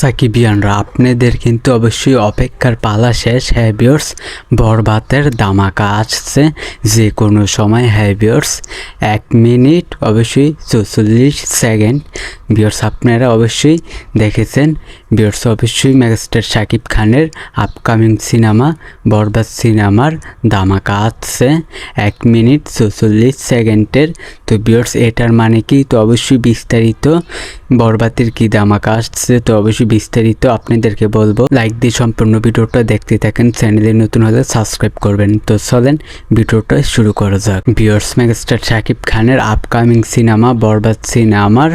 সাকিবিয়ানরা আপনাদের কিন্তু অবশ্যই অপেক্ষার পালা শেষ। হ্যাঁ ভিউয়ার্স, বরবাতের ধামাকা আসছে যে কোনো সময়। হ্যাঁ ভিউয়ার্স, 1 মিনিট অবশ্যই 44 সেকেন্ড। ভিউয়ার্স আপনারা অবশ্যই দেখেছেন। ভিউয়ার্স অবশ্যই মেগাস্টার শাকিব খানের আপকামিং সিনেমা বরবাদ সিনেমার ধামাকা আসছে 1 মিনিট 44 সেকেন্ডের। তো ভিউয়ার্স এটার মানে কি? তো অবশ্যই বিস্তারিত বরবাদের কি ধামাকা আসছে তো অবশ্যই বিস্তারিত আপনাদেরকে বলবো। লাইক দিয়ে সম্পূর্ণ ভিডিওটা দেখতে থাকেন। চ্যানেলে নতুন হলে সাবস্ক্রাইব করবেন। তো চলেন ভিডিওটা শুরু করা যাক। ভিউয়ার্স মেগাস্টার শাকিব খানের আপকামিং সিনেমা বরবাদ সিনেমার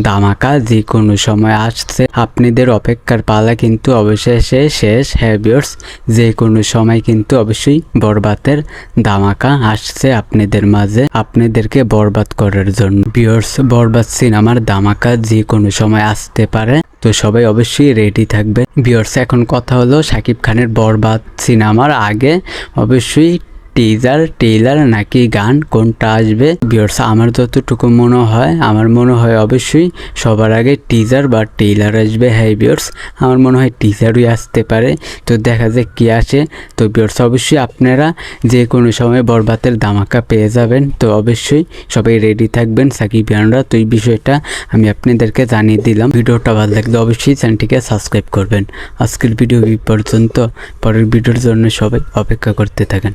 ধামাকা যে কোনো সময় আসছে। আপনাদের অপেক্ষার পালা কিন্তু অবশেষে শেষ। হ্যাঁ ভিউয়ার্স, যে কোনো সময় কিন্তু অবশ্যই বরবাদের ধামাকা আসছে আপনাদের মাঝে, আপনাদেরকে বরবাদ করার জন্য। ভিউয়ার্স বরবাদ সিনেমার ধামাকা যে কোনো সময় আসতে পারে, তো সবাই অবশ্যই রেডি থাকবে। ভিউয়ার্স এখন কথা হলো শাকিব খানের বরবাদ সিনেমার আগে অবশ্যই টেইলার নাকি গান কোনটা আসবে? ভিউয়ার্স আমার যতটুকু আমার মনে হয় অবশ্যই সবার আগে টিজার বা টেইলার আসবে। হ্যাঁ ভিউয়ার্স, আমার মনে হয় টিজারই আসতে পারে। তো দেখা যাক কি আসে। তো ভিউয়ার্স অবশ্যই আপনারা যে কোনো সময় বরবাদের ধামাকা পেয়ে যাবেন। তো অবশ্যই সবাই রেডি থাকবেন সাকিবিয়ানরা। তো এই বিষয়টা আমি আপনাদেরকে জানিয়ে দিলাম। ভিডিওটা ভালো লাগলে অবশ্যই চ্যানেলটিকে সাবস্ক্রাইব করবেন। আজকের ভিডিও এই পর্যন্ত। পরের ভিডিওর জন্য সবাই অপেক্ষা করতে থাকেন।